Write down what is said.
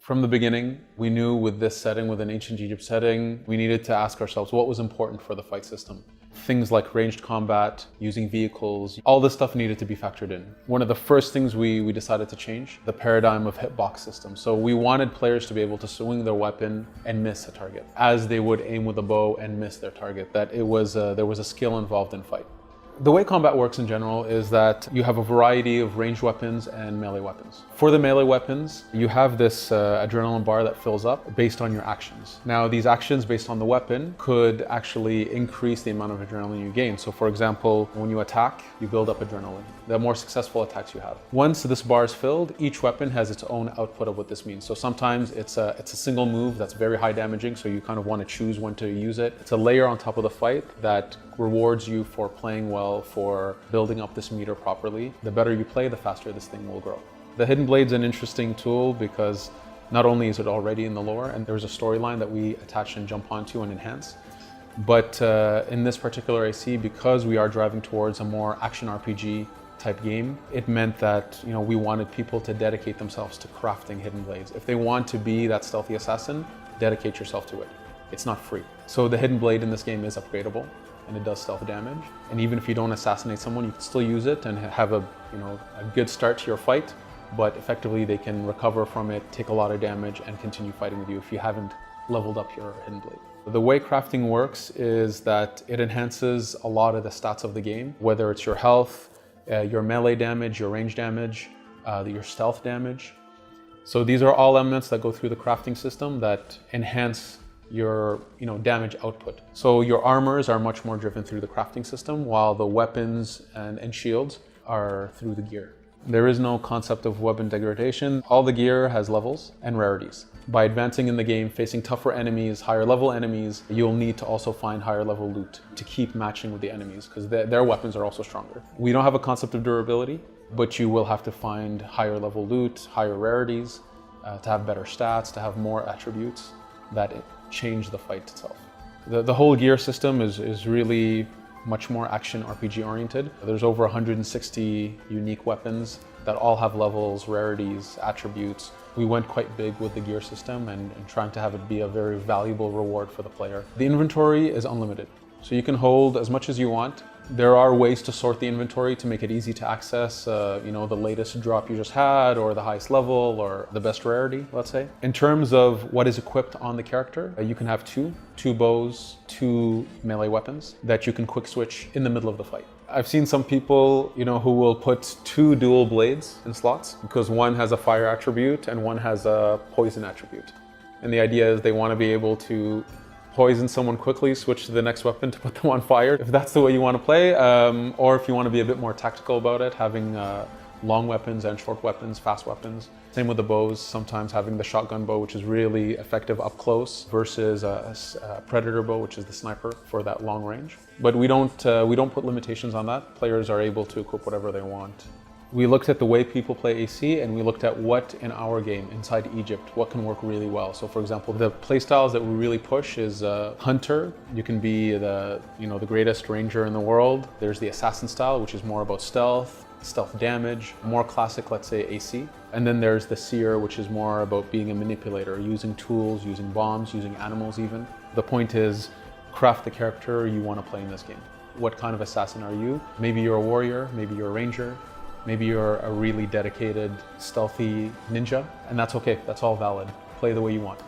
From the beginning, we knew with this setting, with an ancient Egypt setting, we needed to ask ourselves what was important for the fight system. Things like ranged combat, using vehicles, all this stuff needed to be factored in. One of the first things we decided to change, the paradigm of hitbox system. So we wanted players to be able to swing their weapon and miss a target, as they would aim with a bow and miss their target, that there was a skill involved in fight. The way combat works in general is that you have a variety of ranged weapons and melee weapons. For the melee weapons, you have this adrenaline bar that fills up based on your actions. Now, these actions based on the weapon could actually increase the amount of adrenaline you gain. So for example, when you attack, you build up adrenaline. The more successful attacks you have. Once this bar is filled, each weapon has its own output of what this means. So sometimes it's a single move that's very high damaging, so you kind of want to choose when to use it. It's a layer on top of the fight that rewards you for playing well, for building up this meter properly. The better you play, the faster this thing will grow. The Hidden Blade's an interesting tool because not only is it already in the lore, and there's a storyline that we attach and jump onto and enhance, but in this particular AC, because we are driving towards a more action RPG type game, it meant that we wanted people to dedicate themselves to crafting Hidden Blades. If they want to be that stealthy assassin, dedicate yourself to it. It's not free. So the Hidden Blade in this game is upgradable, and it does stealth damage. And even if you don't assassinate someone, you can still use it and have a good start to your fight, but effectively they can recover from it, take a lot of damage, and continue fighting with you if you haven't leveled up your Hidden Blade. The way crafting works is that it enhances a lot of the stats of the game, whether it's your health, your melee damage, your range damage, your stealth damage. So these are all elements that go through the crafting system that enhance your damage output. So your armors are much more driven through the crafting system, while the weapons and shields are through the gear. There is no concept of weapon degradation. All the gear has levels and rarities. By advancing in the game, facing tougher enemies, higher level enemies, you'll need to also find higher level loot to keep matching with the enemies, because their weapons are also stronger. We don't have a concept of durability, but you will have to find higher level loot, higher rarities, to have better stats, to have more attributes that change the fight itself. The whole gear system is really much more action RPG oriented. There's over 160 unique weapons that all have levels, rarities, attributes. We went quite big with the gear system and trying to have it be a very valuable reward for the player. The inventory is unlimited, so you can hold as much as you want. There are ways to sort the inventory to make it easy to access, the latest drop you just had, or the highest level, or the best rarity, let's say. In terms of what is equipped on the character, you can have two bows, 2 melee weapons that you can quick switch in the middle of the fight. I've seen some people, who will put 2 dual blades in slots because one has a fire attribute and one has a poison attribute. And the idea is they want to be able to poison someone quickly, switch to the next weapon to put them on fire, if that's the way you want to play, or if you want to be a bit more tactical about it, having long weapons and short weapons, fast weapons. Same with the bows, sometimes having the shotgun bow, which is really effective up close, versus a predator bow, which is the sniper for that long range. But we don't put limitations on that. Players are able to equip whatever they want. We looked at the way people play AC, and we looked at what in our game inside Egypt, what can work really well. So for example, the playstyles that we really push is Hunter. You can be the greatest ranger in the world. There's the assassin style, which is more about stealth damage, more classic, let's say, AC. And then there's the seer, which is more about being a manipulator, using tools, using bombs, using animals even. The point is, craft the character you want to play in this game. What kind of assassin are you? Maybe you're a warrior, maybe you're a ranger, maybe you're a really dedicated, stealthy ninja, and that's okay, that's all valid. Play the way you want.